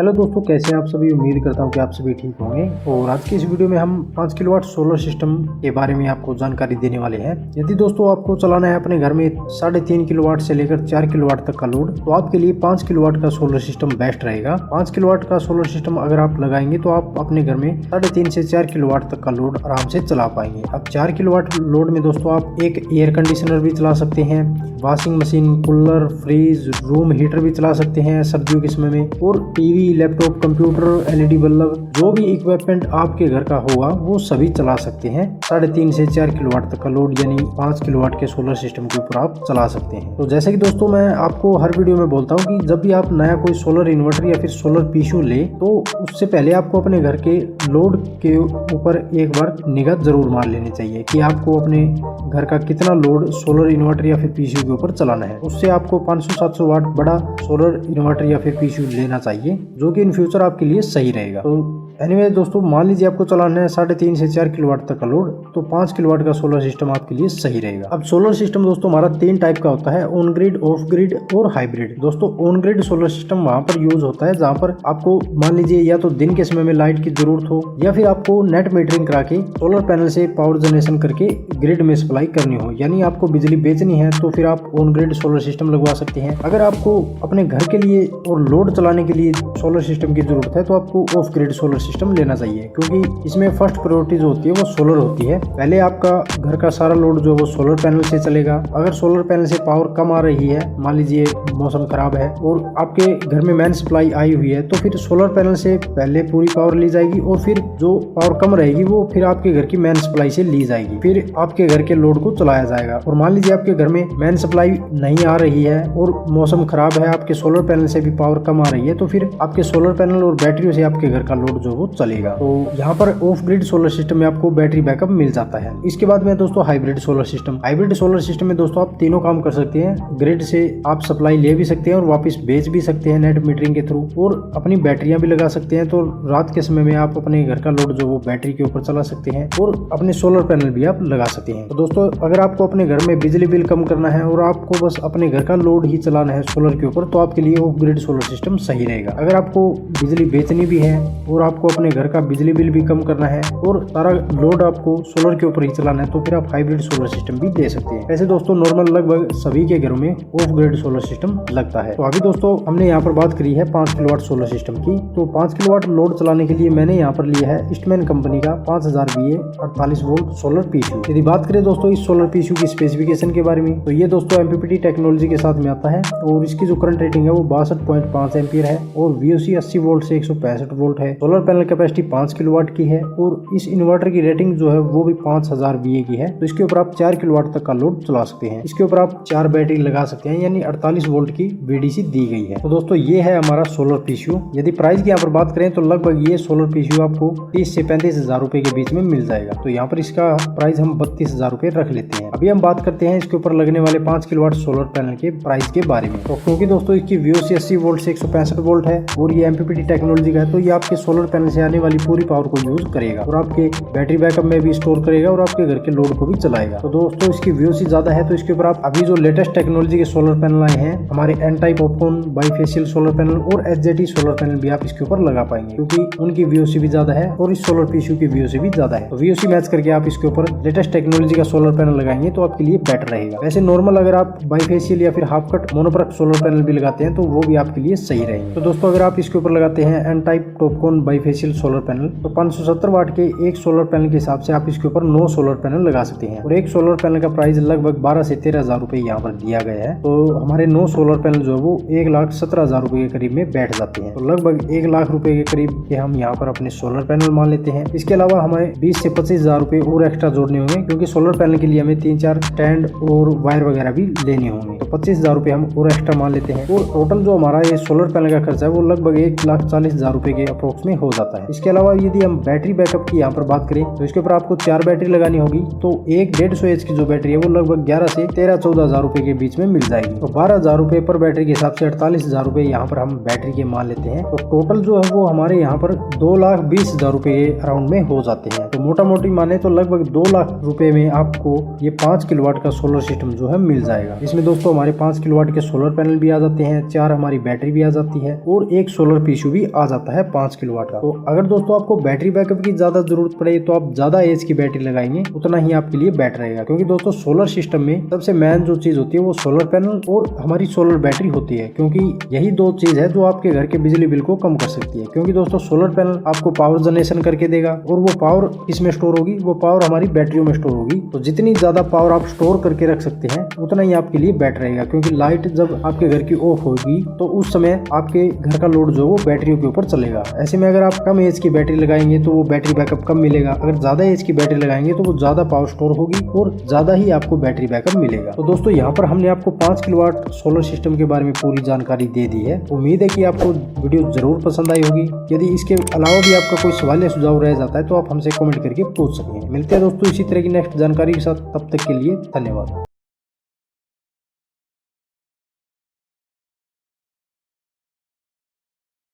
Hello दोस्तों, कैसे हैं आप सभी। उम्मीद करता हूं कि आप सभी ठीक होंगे। और आज की इस वीडियो में हम 5 किलोवाट सोलर सिस्टम के बारे में आपको जानकारी देने वाले हैं। यदि दोस्तों आपको चलाना है अपने घर में 3.5 किलोवाट से लेकर 4 किलोवाट तक का लोड, तो आपके लिए 5 किलोवाट का सोलर सिस्टम बेस्ट रहेगा। 5 किलोवाट का सोलर सिस्टम अगर आप लगाएंगे तो आप अपने घर में 3.5 से 4 किलोवाट तक का लोड आराम से चला पाएंगे। अब 4 किलोवाट लोड में दोस्तों आप एक एयर कंडीशनर भी चला सकते हैं, washing machine, cooler, fridge, room heater भी चला सकते हैं सर्दियों के समय में, और TV, laptop, computer, LED bulb, जो भी इक्विपमेंट आपके घर का होगा वो सभी चला सकते हैं। 3.5 से 4 किलोवाट तक का लोड यानी 5 किलोवाट के सोलर सिस्टम के ऊपर आप चला सकते हैं। तो जैसे कि दोस्तों मैं आपको हर वीडियो में बोलता हूँ कि जब भी आप नया कोई सोलर इन्वर्टर या फिर सोलर पीसीयू ले, तो उससे पहले आपको अपने घर के लोड के ऊपर एक बार निगाह जरूर मार लेनी चाहिए कि आपको अपने घर का कितना लोड सोलर इन्वर्टर या फिर पीसीयू के ऊपर चलाना है। उससे आपको 500-700 वाट बड़ा सोलर इन्वर्टर या फिर पीसीयू लेना चाहिए, जो कि इन फ्यूचर आपके लिए सही रहेगा। तो एनीवे दोस्तों, मान लीजिए आपको चलाना है 3.5 से 4 किलोवाट तक का लोड, तो 5 किलोवाट का सोलर सिस्टम आपके लिए सही रहेगा। अब सोलर सिस्टम दोस्तों हमारा 3 टाइप का होता है, ऑन ग्रिड, ऑफ ग्रिड और हाइब्रिड। दोस्तों ऑन ग्रिड सोलर सिस्टम वहां पर यूज होता है जहां पर आपको मान लीजिए या तो दिन के समय में लाइट की जरूरत हो, या फिर आपको नेट मीटरिंग करा के सोलर पैनल से पावर जनरेशन करके ग्रिड में सप्लाई करनी हो, यानी आपको बिजली बेचनी है, तो फिर आप ऑन ग्रिड सोलर सिस्टम लगवा सकते हैं। अगर आपको अपने घर के लिए और लोड चलाने के लिए सोलर सिस्टम की जरूरत है, तो आपको ऑफ ग्रिड सोलर सिस्टम लेना चाहिए, क्योंकि इसमें फर्स्ट प्रायोरिटी जो होती है वो सोलर होती है। पहले आपका घर का सारा लोड जो है वो सोलर पैनल से चलेगा। अगर सोलर पैनल से पावर कम आ रही है, मान लीजिए मौसम खराब है और आपके घर में मेन सप्लाई आई हुई है, तो फिर सोलर पैनल से पहले पूरी पावर ली जाएगी और फिर जो पावर कम रहेगी वो फिर आपके घर की मेन सप्लाई से ली जाएगी, फिर आपके घर के लोड को चलाया जाएगा। और मान लीजिए आपके घर में मेन सप्लाई नहीं आ रही है और मौसम खराब है, आपके सोलर पैनल से भी पावर कम आ रही है, तो फिर आपके सोलर पैनल और बैटरियों से आपके घर का लोड जो वो चलेगा। तो यहाँ पर ऑफ ग्रिड सोलर सिस्टम में आपको बैटरी बैकअप मिल जाता है। इसके बाद में दोस्तों hybrid solar system. Hybrid solar system में दोस्तों आप तीनों काम कर सकते हैं। ग्रिड से आप सप्लाई ले भी सकते हैं और वापस बेच भी सकते हैं नेट मीटरिंग के थ्रू, और अपनी बैटरियां भी लगा सकते हैं। तो रात के समय में आप अपने घर का लोड जो वो बैटरी के ऊपर चला सकते हैं और अपने सोलर पैनल भी आप लगा सकते हैं। तो दोस्तों अगर आपको अपने घर में बिजली बिल कम करना है और आपको बस अपने घर का लोड ही चलाना है सोलर के ऊपर, तो आपके लिए ऑफ ग्रिड सोलर सिस्टम सही रहेगा। अगर आपको बिजली बेचनी भी है और आपको अपने घर का बिजली बिल भी कम करना है और सारा लोड आपको सोलर के ऊपर ही चलाना है, तो फिर आप हाइब्रिड सोलर सिस्टम भी दे सकते हैं। वैसे दोस्तों नॉर्मल लगभग सभी के घरों में ऑफ ग्रिड सोलर सिस्टम लगता है। तो अभी दोस्तों हमने यहाँ पर बात करी है 5 किलोवाट सोलर सिस्टम की। तो 5 किलोवाट लोड चलाने के लिए मैंने यहाँ पर लिया है ईस्टमैन कंपनी का 5000 VA 48 वोल्ट सोलर पीसीयू। यदि बात करें दोस्तों इस सोलर पीसीयू की स्पेसिफिकेशन के बारे में, तो ये दोस्तों MPPT टेक्नोलॉजी के साथ में आता है और इसकी जो करंट रेटिंग है वो 62.5 एम्पियर है और VOC 80 वोल्ट से 165 वोल्ट है। सोलर पैनल कैपेसिटी 5 किलोवाट की है और इस इन्वर्टर की रेटिंग जो है वो भी 5000 VA की है। तो इसके ऊपर आप 4 किलोवाट तक का लोड चला सकते हैं। इसके ऊपर आप 4 बैटरी लगा सकते हैं, यानी 48 वोल्ट की VDC दी गई है। तो दोस्तों ये है हमारा सोलर पीसीयू। यदि प्राइस की यहाँ पर बात करें तो लगभग ये सोलर पीसीयू आपको 30 से 35 हजार रुपए के बीच में मिल जाएगा। तो यहाँ पर इसका प्राइस हम 32,000 रुपए रख लेते हैं। अभी हम बात करते हैं इसके ऊपर लगने वाले 5 किलोवाट सोलर पैनल के प्राइस के बारे में। तो क्योंकि दोस्तों इसकी VOC 80 वोल्ट से 165 वोल्ट है और ये MPPT टेक्नोलॉजी का है, तो ये आपके सोलर पैनल से आने वाली पूरी पावर को यूज करेगा और आपके बैटरी बैकअप में भी स्टोर करेगा और आपके घर के लोड को भी चलाएगा। तो दोस्तों इसकी VOC ज्यादा है, तो इसके ऊपर आप अभी जो लेटेस्ट टेक्नोलॉजी के सोलर पैनल आए हैं, हमारे N-टाइप ओपन बाईफेशियल सोलर पैनल और HZT सोलर पैनल भी आप इसके ऊपर लगा पाएंगे, क्योंकि उनकी VOC भी ज्यादा है और इस सोलर पीसीयू की VOC भी ज्यादा है। तो VOC मैच करके आप इसके ऊपर लेटेस्ट टेक्नोलॉजी का सोलर पैनल लगाएंगे तो आपके लिए बेटर रहेगा। वैसे नॉर्मल अगर आप बाईफेशियल या फिर हाफ कट मोनोप्रक सोलर पैनल भी लगाते हैं तो वो भी आपके लिए सही रहेंगे। तो दोस्तों अगर आप इसके ऊपर लगाते हैं N-टाइप टॉपकॉन बाईफेशियल सोलर पैनल, तो 570 वाट के एक सोलर पैनल के हिसाब से आप इसके ऊपर 9 सोलर पैनल लगा सकते हैं और एक सोलर पैनल का प्राइस लगभग 12 से 13,000 रुपए यहाँ पर दिया गया है। तो हमारे 9 सोलर पैनल जो है वो 1,17,000 रुपए के करीब में बैठ जाते हैं। तो लगभग 1 लाख रुपए के करीब के हम यहाँ पर अपने सोलर पैनल मान लेते हैं। इसके अलावा हमें 20 से 25,000 रुपए और एक्स्ट्रा जोड़ने होंगे, क्योंकि सोलर पैनल के लिए हमें 3-4 स्टैंड और वायर वगैरह भी लेने होंगे। तो 25,000 रुपए हम और एक्स्ट्रा मान लेते हैं और टोटल जो हमारा ये सोलर पैनल का खर्चा है वो लगभग 1,40,000 रुपए के अप्रोक्स में हो जाता है। इसके अलावा यदि हम बैटरी बैकअप की यहाँ पर बात करें तो इसके ऊपर आपको 4 बैटरी लगानी होगी। तो एक 150 एच की जो बैटरी है वो लगभग 11 से 13-14 हजार रुपए के बीच में मिल जाएगी। तो 12 हजार रुपए पर बैटरी के हिसाब से 48 हजार रुपए यहाँ पर हम बैटरी के मान लेते हैं। तो टोटल जो है वो हमारे यहाँ पर 2,20,000 रुपए के अराउंड में हो जाते हैं। तो मोटा मोटी माने तो लगभग 2 लाख रुपए में आपको ये 5 किलोवाट का सोलर सिस्टम जो है मिल जाएगा। इसमें दोस्तों हमारे 5 किलोवाट के सोलर पैनल भी आ जाते हैं, 4 हमारी बैटरी भी आ जाती है और एक सोलर पीसीयू भी आ जाता है 5 किलोवाट का। तो अगर दोस्तों आपको बैटरी बैकअप की ज्यादा जरूरत पड़े तो आप ज्यादा एज की बैटरी लगाएंगे उतना ही आपके लिए बेटर रहेगा, क्योंकि दोस्तों सोलर सिस्टम में सबसे मेन जो चीज होती है वो सोलर पैनल और हमारी सोलर बैटरी होती है, क्योंकि यही दो चीज है जो आपके घर के बिजली बिल को कम कर सकती है। क्योंकि दोस्तों सोलर पैनल आपको पावर जनरेशन करके देगा और वो पावर किसमें स्टोर होगी, वो पावर हमारी बैटरियों में स्टोर होगी। तो जितनी ज्यादा पावर आप स्टोर करके रख सकते हैं उतना ही आपके लिए बेटर रहेगा, क्योंकि लाइट जब आपके घर की ऑफ होगी तो उस समय आपके घर का लोड जो वो बैटरियों के ऊपर चलेगा। ऐसे में अगर आप कम एज की बैटरी लगाएंगे तो वो बैटरी बैकअप कम मिलेगा, अगर ज्यादा एज की बैटरी लगाएंगे तो वो ज्यादा पावर स्टोर होगी और ज्यादा ही आपको बैटरी बैकअप मिलेगा। तो दोस्तों यहाँ पर हमने आपको 5 किलोवाट सोलर सिस्टम के बारे में पूरी जानकारी दे दी है। उम्मीद है कि आपको वीडियो जरूर पसंद आई होगी। यदि इसके अलावा भी आपका कोई सवाल या सुझाव रह जाता है तो आप हमसे कमेंट करके पूछ सकते हैं। मिलते हैं दोस्तों इसी तरह की नेक्स्ट जानकारी के साथ, तब तक के लिए धन्यवाद।